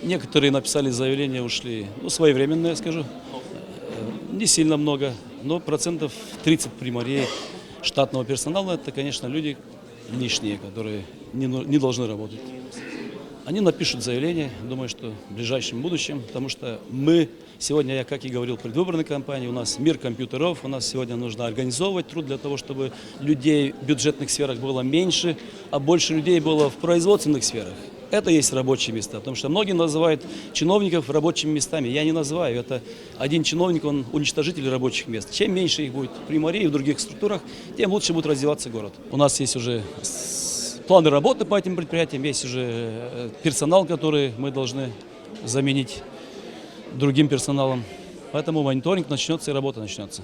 Некоторые написали заявление, ушли. Ну, своевременно, я скажу. Не сильно много, но процентов 30 примарей штатного персонала – это, конечно, люди лишние, которые не должны работать. Они напишут заявление, думаю, что в ближайшем будущем, потому что мы сегодня, я как и говорил в предвыборной кампании, у нас мир компьютеров, у нас сегодня нужно организовывать труд для того, чтобы людей в бюджетных сферах было меньше, а больше людей было в производственных сферах. Это есть рабочие места, потому что многие называют чиновников рабочими местами. Я не называю, это один чиновник, он уничтожитель рабочих мест. Чем меньше их будет при мэрии и в других структурах, тем лучше будет развиваться город. У нас есть уже планы работы по этим предприятиям, есть уже персонал, который мы должны заменить другим персоналом. Поэтому мониторинг начнется и работа начнется.